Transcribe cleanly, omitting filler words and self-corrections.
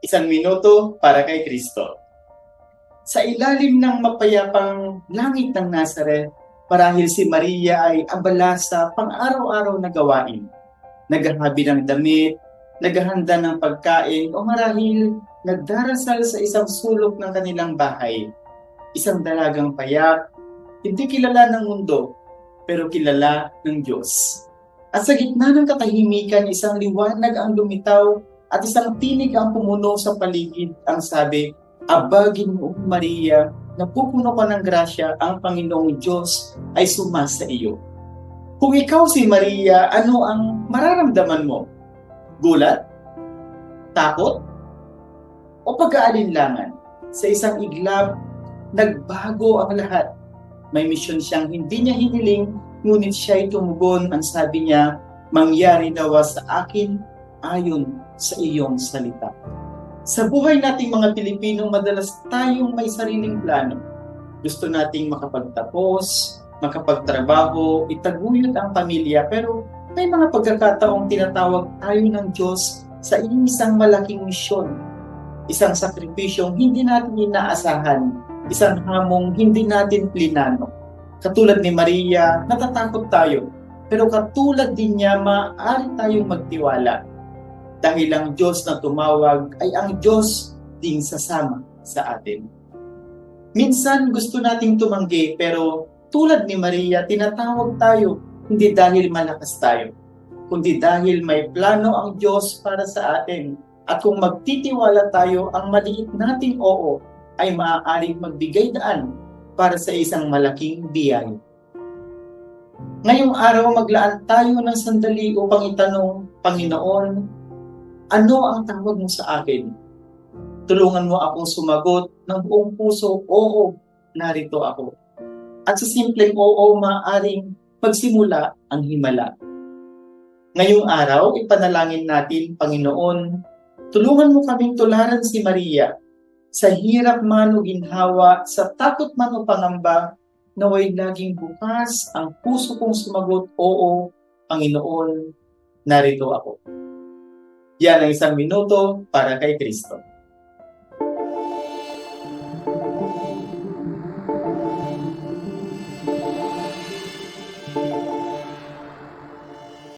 Isang minuto para kay Kristo. Sa ilalim ng mapayapang langit ng Nazaret, marahil si Maria ay abala sa pang-araw-araw na gawain. Naghahabi ng damit, naghahanda ng pagkain, o marahil nagdarasal sa isang sulok ng kanilang bahay. Isang dalagang payak, hindi kilala ng mundo, pero kilala ng Diyos. At sa gitna ng katahimikan, isang liwanag ang lumitaw at isang tinig ang pumuno sa paligid. Ang sabi, "Aba, Ginoong Maria, napupuno ka ng grasya, ang Panginoong Diyos ay sumasa iyo." Kung ikaw si Maria, ano ang mararamdaman mo? Gulat? Takot? O pag-aalinlangan? Sa isang iglap, nagbago ang lahat. May misyon siyang hindi niya hiniling, ngunit siya'y tumugon. Ang sabi niya, "Mangyari nawa sa akin ayon sa iyong salita." Sa buhay nating mga Pilipino, madalas tayong may sariling plano. Gusto nating makapagtapos, makapagtrabaho, itaguyod ang pamilya, pero may mga pagkakataong tinatawag tayo ng Diyos sa isang malaking misyon. Isang sakripisyong hindi natin inaasahan, isang hamong hindi natin plinano. Katulad ni Maria, natatakot tayo, pero katulad din niya, maaari tayong magtiwala. Dahil ang Diyos na tumawag ay ang Diyos ding sasama sa atin. Minsan gusto nating tumanggi, pero tulad ni Maria, tinatawag tayo hindi dahil malakas tayo, kundi dahil may plano ang Diyos para sa atin. At kung magtitiwala tayo, ang maliit nating oo ay maaaring magbigay daan para sa isang malaking biyaya. Ngayong araw, maglaan tayo ng sandali upang itanong, "Panginoon, ano ang tawag mo sa akin?" Tulungan mo akong sumagot ng buong puso, "Oo, narito ako." At sa simpleng oo, maaaring pagsimula ang himala. Ngayong araw, ipanalangin natin, "Panginoon, tulungan mo kaming tularan si Maria sa hirap man o ginhawa, sa takot man o pangamba, naway laging bukas ang puso kong sumagot, "Oo, Panginoon, narito ako." Yan ang isang minuto para kay Kristo.